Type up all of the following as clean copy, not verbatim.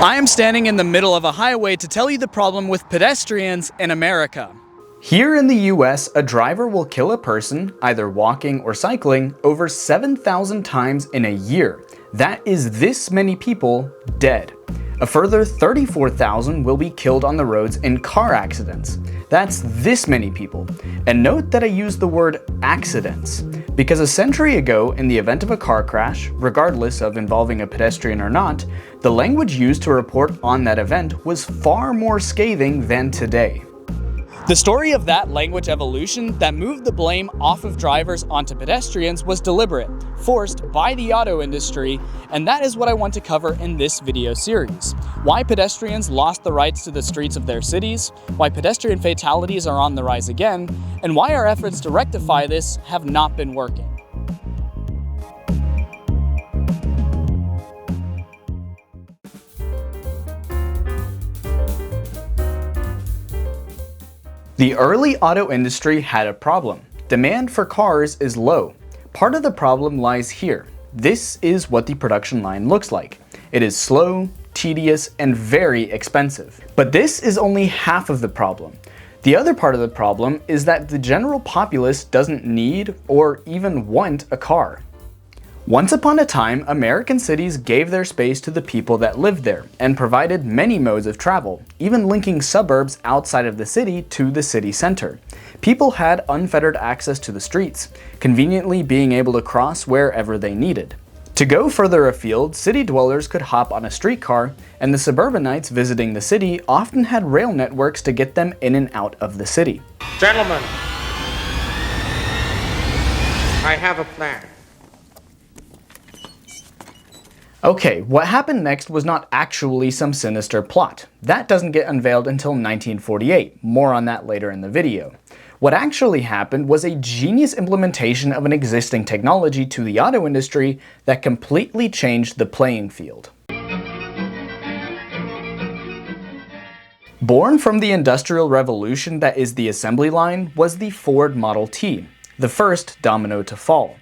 I am standing in the middle of a highway to tell you the problem with pedestrians in America. Here in the US, a driver will kill a person, either walking or cycling, over 7,000 times in a year. That is this many people dead. A further 34,000 will be killed on the roads in car accidents. That's this many people. And note that I use the word accidents, because a century ago, in the event of a car crash, regardless of involving a pedestrian or not, the language used to report on that event was far more scathing than today. The story of that language evolution that moved the blame off of drivers onto pedestrians was deliberate, forced by the auto industry, and that is what I want to cover in this video series. Why pedestrians lost the rights to the streets of their cities, why pedestrian fatalities are on the rise again, and why our efforts to rectify this have not been working. The early auto industry had a problem. Demand for cars is low. Part of the problem lies here. This is what the production line looks like. It is slow, tedious, and very expensive. But this is only half of the problem. The other part of the problem is that the general populace doesn't need or even want a car. Once upon a time, American cities gave their space to the people that lived there and provided many modes of travel, even linking suburbs outside of the city to the city center. People had unfettered access to the streets, conveniently being able to cross wherever they needed. To go further afield, city dwellers could hop on a streetcar, and the suburbanites visiting the city often had rail networks to get them in and out of the city. Gentlemen, I have a plan. Okay, what happened next was not actually some sinister plot. That doesn't get unveiled until 1948, more on that later in the video. What actually happened was a genius implementation of an existing technology to the auto industry that completely changed the playing field. Born from the Industrial Revolution that is the assembly line was the Ford Model T, the first domino to fall.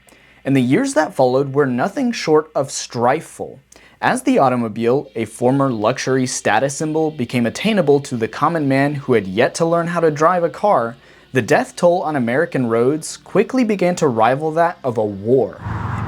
And the years that followed were nothing short of strifeful. As the automobile, a former luxury status symbol, became attainable to the common man who had yet to learn how to drive a car, the death toll on American roads quickly began to rival that of a war.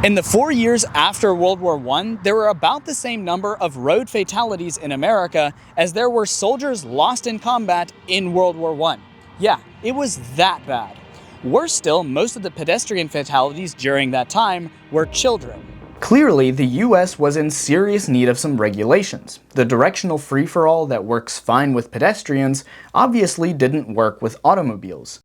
In the 4 years after World War I, there were about the same number of road fatalities in America as there were soldiers lost in combat in World War I. Yeah, it was that bad. Worse still, most of the pedestrian fatalities during that time were children. Clearly, the US was in serious need of some regulations. The directional free-for-all that works fine with pedestrians obviously didn't work with automobiles.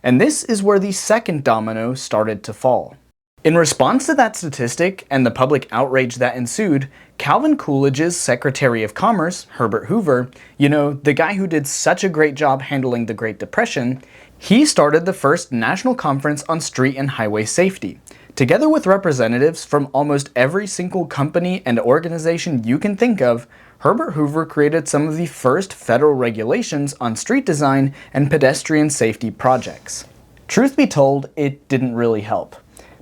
And this is where the second domino started to fall. In response to that statistic and the public outrage that ensued, Calvin Coolidge's Secretary of Commerce, Herbert Hoover, the guy who did such a great job handling the Great Depression, he started the first National Conference on Street and Highway Safety. Together with representatives from almost every single company and organization you can think of, Herbert Hoover created some of the first federal regulations on street design and pedestrian safety projects. Truth be told, it didn't really help.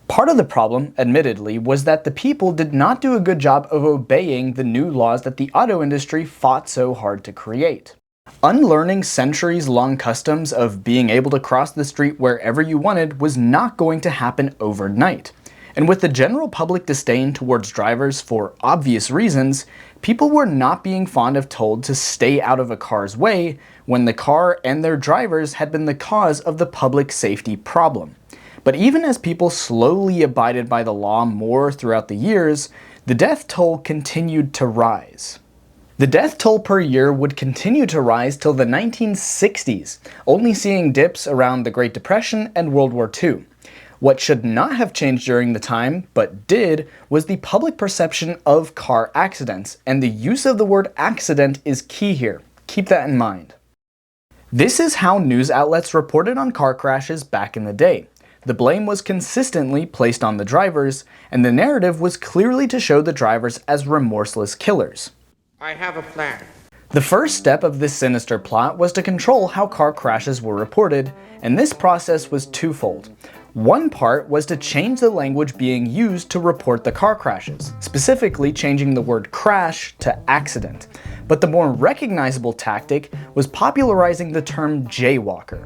Part of the problem, admittedly, was that the people did not do a good job of obeying the new laws that the auto industry fought so hard to create. Unlearning centuries-long customs of being able to cross the street wherever you wanted was not going to happen overnight. And with the general public disdain towards drivers for obvious reasons, people were not being fond of told to stay out of a car's way when the car and their drivers had been the cause of the public safety problem. But even as people slowly abided by the law more throughout the years, the death toll continued to rise. The death toll per year would continue to rise till the 1960s, only seeing dips around the Great Depression and World War II. What should not have changed during the time, but did, was the public perception of car accidents, and the use of the word accident is key here. Keep that in mind. This is how news outlets reported on car crashes back in the day. The blame was consistently placed on the drivers, and the narrative was clearly to show the drivers as remorseless killers. I have a plan. The first step of this sinister plot was to control how car crashes were reported, and this process was twofold. One part was to change the language being used to report the car crashes, specifically changing the word crash to accident. But the more recognizable tactic was popularizing the term jaywalker.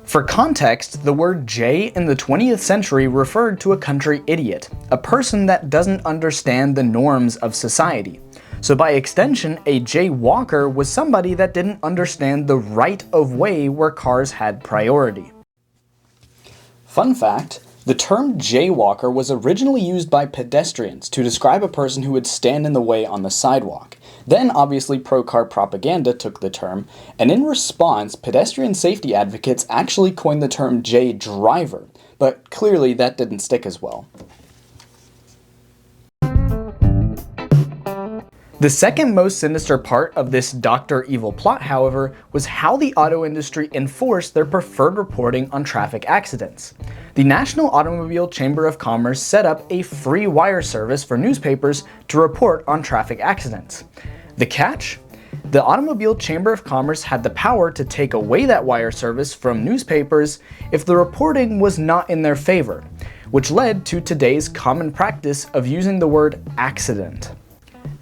For context, the word jay in the 20th century referred to a country idiot, a person that doesn't understand the norms of society. So by extension, a jaywalker was somebody that didn't understand the right of way where cars had priority. Fun fact, the term jaywalker was originally used by pedestrians to describe a person who would stand in the way on the sidewalk. Then obviously pro-car propaganda took the term, and in response, pedestrian safety advocates actually coined the term jay driver, but clearly that didn't stick as well. The second most sinister part of this Dr. Evil plot, however, was how the auto industry enforced their preferred reporting on traffic accidents. The National Automobile Chamber of Commerce set up a free wire service for newspapers to report on traffic accidents. The catch? The Automobile Chamber of Commerce had the power to take away that wire service from newspapers if the reporting was not in their favor, which led to today's common practice of using the word accident.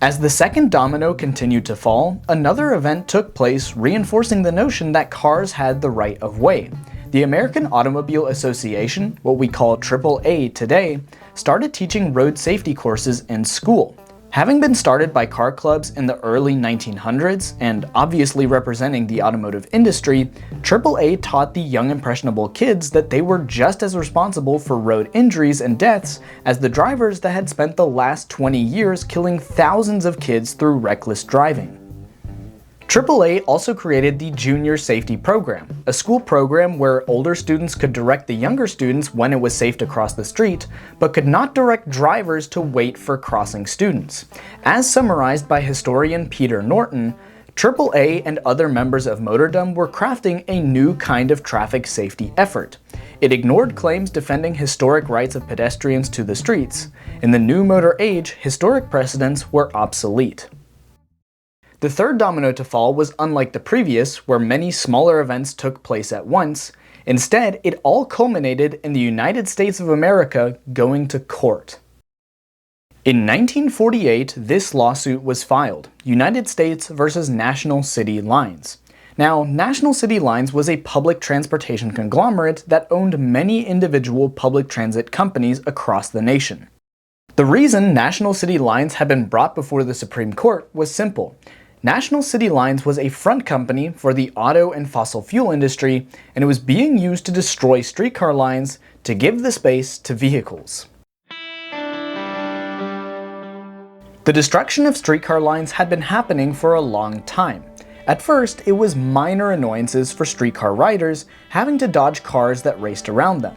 As the second domino continued to fall, another event took place reinforcing the notion that cars had the right of way. The American Automobile Association, what we call AAA today, started teaching road safety courses in school. Having been started by car clubs in the early 1900s, and obviously representing the automotive industry, AAA taught the young impressionable kids that they were just as responsible for road injuries and deaths as the drivers that had spent the last 20 years killing thousands of kids through reckless driving. AAA also created the Junior Safety Program, a school program where older students could direct the younger students when it was safe to cross the street, but could not direct drivers to wait for crossing students. As summarized by historian Peter Norton, AAA and other members of motordom were crafting a new kind of traffic safety effort. It ignored claims defending historic rights of pedestrians to the streets. In the new motor age, historic precedents were obsolete. The third domino to fall was unlike the previous, where many smaller events took place at once. Instead, it all culminated in the United States of America going to court. In 1948, this lawsuit was filed, United States versus National City Lines. Now, National City Lines was a public transportation conglomerate that owned many individual public transit companies across the nation. The reason National City Lines had been brought before the Supreme Court was simple. National City Lines was a front company for the auto and fossil fuel industry, and it was being used to destroy streetcar lines to give the space to vehicles. The destruction of streetcar lines had been happening for a long time. At first, it was minor annoyances for streetcar riders having to dodge cars that raced around them.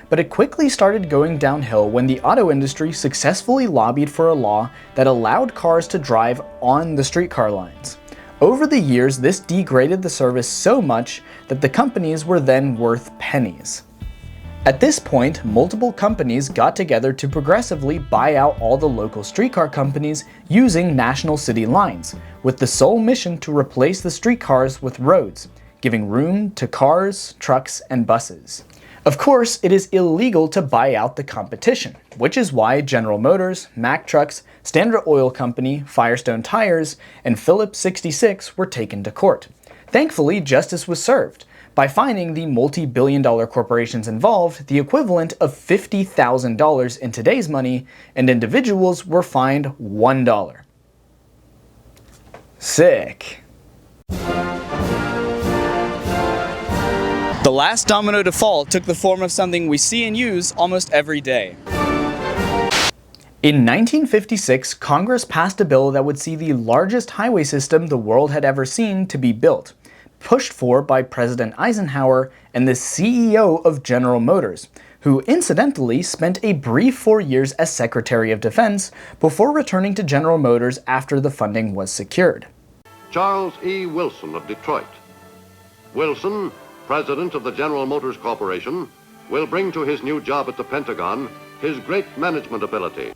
But it quickly started going downhill when the auto industry successfully lobbied for a law that allowed cars to drive on the streetcar lines. Over the years, this degraded the service so much that the companies were then worth pennies. At this point, multiple companies got together to progressively buy out all the local streetcar companies using National City Lines, with the sole mission to replace the streetcars with roads, giving room to cars, trucks, and buses. Of course, it is illegal to buy out the competition, which is why General Motors, Mack Trucks, Standard Oil Company, Firestone Tires, and Phillips 66 were taken to court. Thankfully, justice was served by fining the multi-billion-dollar corporations involved the equivalent of $50,000 in today's money, and individuals were fined $1. Sick. The last domino to fall took the form of something we see and use almost every day. In 1956, Congress passed a bill that would see the largest highway system the world had ever seen to be built, pushed for by President Eisenhower and the CEO of General Motors, who incidentally spent a brief 4 years as Secretary of Defense before returning to General Motors after the funding was secured. Charles E. Wilson of Detroit. Wilson, President of the General Motors Corporation, will bring to his new job at the Pentagon his great management ability.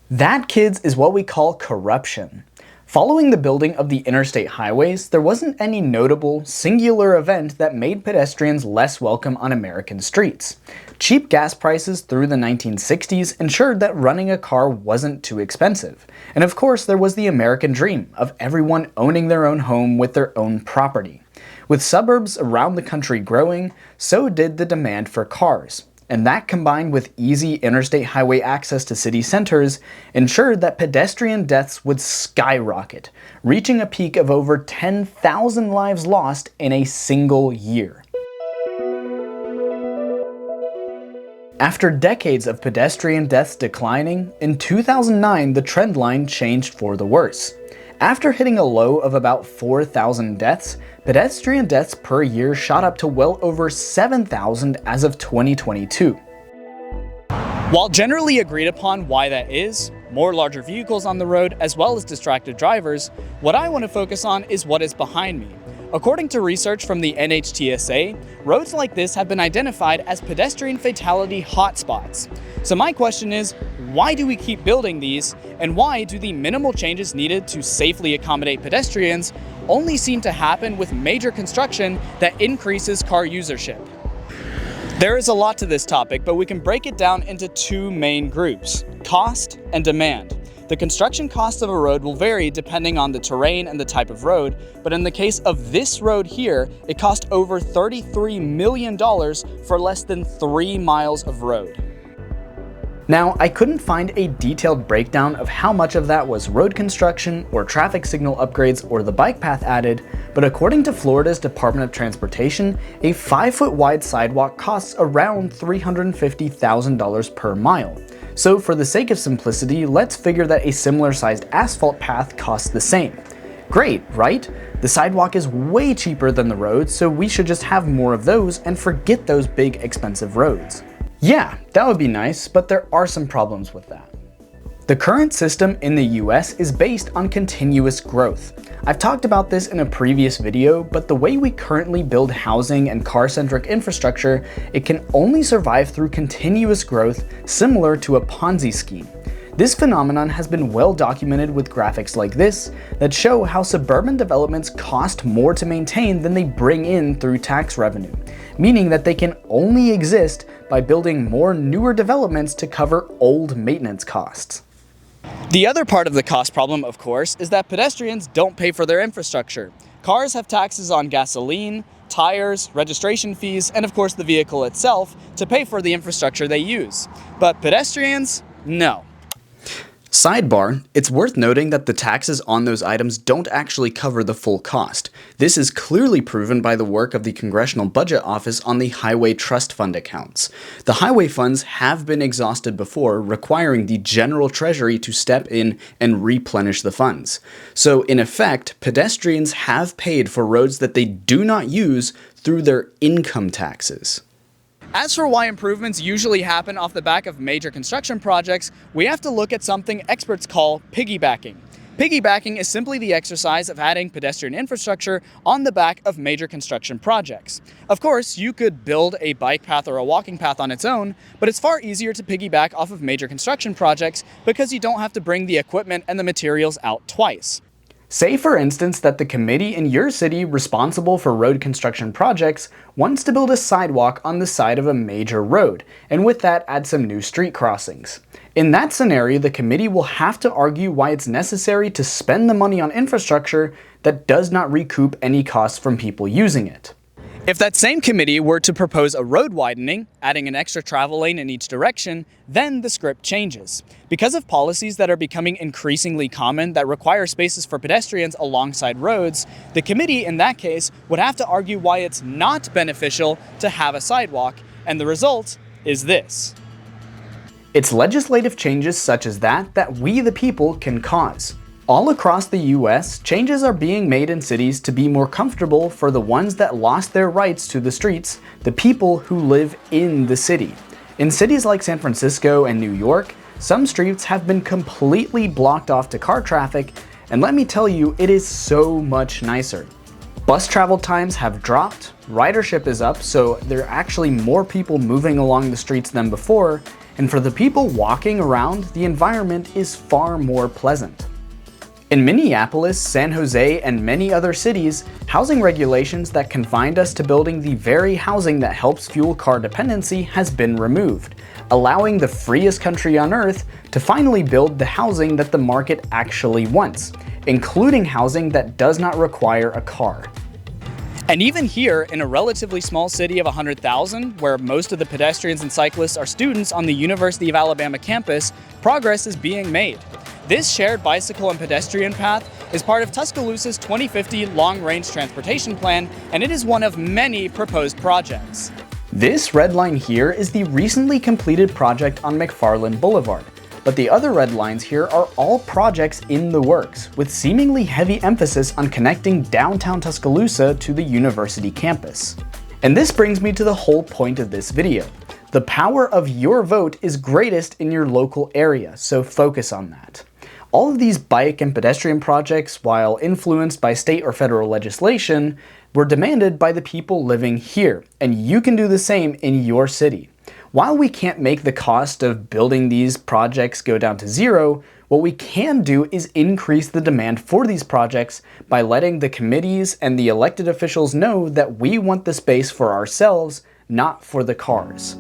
That, kids, is what we call corruption. Following the building of the interstate highways, there wasn't any notable, singular event that made pedestrians less welcome on American streets. Cheap gas prices through the 1960s ensured that running a car wasn't too expensive. And of course, there was the American dream of everyone owning their own home with their own property. With suburbs around the country growing, so did the demand for cars. And that, combined with easy interstate highway access to city centers, ensured that pedestrian deaths would skyrocket, reaching a peak of over 10,000 lives lost in a single year. After decades of pedestrian deaths declining, in 2009 the trend line changed for the worse. After hitting a low of about 4,000 deaths, pedestrian deaths per year shot up to well over 7,000 as of 2022. While generally agreed upon why that is, more larger vehicles on the road as well as distracted drivers, what I want to focus on is what is behind me. According to research from the NHTSA, roads like this have been identified as pedestrian fatality hotspots. So my question is, why do we keep building these, and why do the minimal changes needed to safely accommodate pedestrians only seem to happen with major construction that increases car usership? There is a lot to this topic, but we can break it down into two main groups: cost and demand. The construction cost of a road will vary depending on the terrain and the type of road, but in the case of this road here, it cost over $33 million for less than 3 miles of road. Now, I couldn't find a detailed breakdown of how much of that was road construction or traffic signal upgrades or the bike path added, but according to Florida's Department of Transportation, a 5-foot wide sidewalk costs around $350,000 per mile. So for the sake of simplicity, let's figure that a similar sized asphalt path costs the same. Great, right? The sidewalk is way cheaper than the road, so we should just have more of those and forget those big expensive roads. Yeah, that would be nice, but there are some problems with that. The current system in the US is based on continuous growth. I've talked about this in a previous video, but the way we currently build housing and car-centric infrastructure, it can only survive through continuous growth, similar to a Ponzi scheme. This phenomenon has been well documented with graphics like this that show how suburban developments cost more to maintain than they bring in through tax revenue, meaning that they can only exist by building more newer developments to cover old maintenance costs. The other part of the cost problem, of course, is that pedestrians don't pay for their infrastructure. Cars have taxes on gasoline, tires, registration fees, and of course the vehicle itself to pay for the infrastructure they use. But pedestrians, no. Sidebar, it's worth noting that the taxes on those items don't actually cover the full cost. This is clearly proven by the work of the Congressional Budget Office on the Highway Trust Fund accounts. The highway funds have been exhausted before, requiring the General Treasury to step in and replenish the funds. So in effect, pedestrians have paid for roads that they do not use through their income taxes. As for why improvements usually happen off the back of major construction projects, we have to look at something experts call piggybacking. Piggybacking is simply the exercise of adding pedestrian infrastructure on the back of major construction projects. Of course, you could build a bike path or a walking path on its own, but it's far easier to piggyback off of major construction projects because you don't have to bring the equipment and the materials out twice. Say for instance that the committee in your city responsible for road construction projects wants to build a sidewalk on the side of a major road, and with that add some new street crossings. In that scenario, the committee will have to argue why it's necessary to spend the money on infrastructure that does not recoup any costs from people using it. If that same committee were to propose a road widening, adding an extra travel lane in each direction, then the script changes. Because of policies that are becoming increasingly common that require spaces for pedestrians alongside roads, the committee in that case would have to argue why it's not beneficial to have a sidewalk, and the result is this. It's legislative changes such as that we the people can cause. All across the US, changes are being made in cities to be more comfortable for the ones that lost their rights to the streets, the people who live in the city. In cities like San Francisco and New York, some streets have been completely blocked off to car traffic, and let me tell you, it is so much nicer. Bus travel times have dropped, ridership is up, so there are actually more people moving along the streets than before, and for the people walking around, the environment is far more pleasant. In Minneapolis, San Jose, and many other cities, housing regulations that confined us to building the very housing that helps fuel car dependency has been removed, allowing the freest country on earth to finally build the housing that the market actually wants, including housing that does not require a car. And even here, in a relatively small city of 100,000, where most of the pedestrians and cyclists are students on the University of Alabama campus, progress is being made. This shared bicycle and pedestrian path is part of Tuscaloosa's 2050 Long-Range Transportation Plan, and it is one of many proposed projects. This red line here is the recently completed project on McFarland Boulevard, but the other red lines here are all projects in the works, with seemingly heavy emphasis on connecting downtown Tuscaloosa to the university campus. And this brings me to the whole point of this video. The power of your vote is greatest in your local area, so focus on that. All of these bike and pedestrian projects, while influenced by state or federal legislation, were demanded by the people living here, and you can do the same in your city. While we can't make the cost of building these projects go down to zero, what we can do is increase the demand for these projects by letting the committees and the elected officials know that we want the space for ourselves, not for the cars.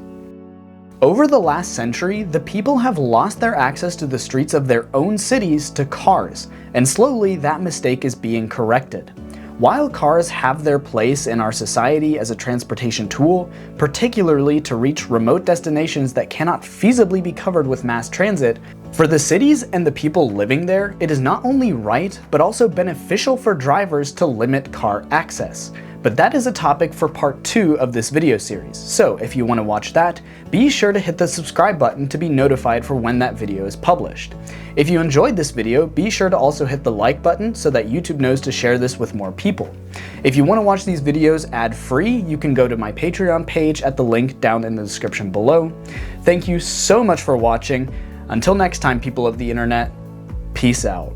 Over the last century, the people have lost their access to the streets of their own cities to cars, and slowly that mistake is being corrected. While cars have their place in our society as a transportation tool, particularly to reach remote destinations that cannot feasibly be covered with mass transit, for the cities and the people living there, it is not only right, but also beneficial for drivers to limit car access. But that is a topic for part 2 of this video series, so if you want to watch that, be sure to hit the subscribe button to be notified for when that video is published. If you enjoyed this video, be sure to also hit the like button so that YouTube knows to share this with more people. If you want to watch these videos ad-free, you can go to my Patreon page at the link down in the description below. Thank you so much for watching. Until next time, people of the internet, peace out.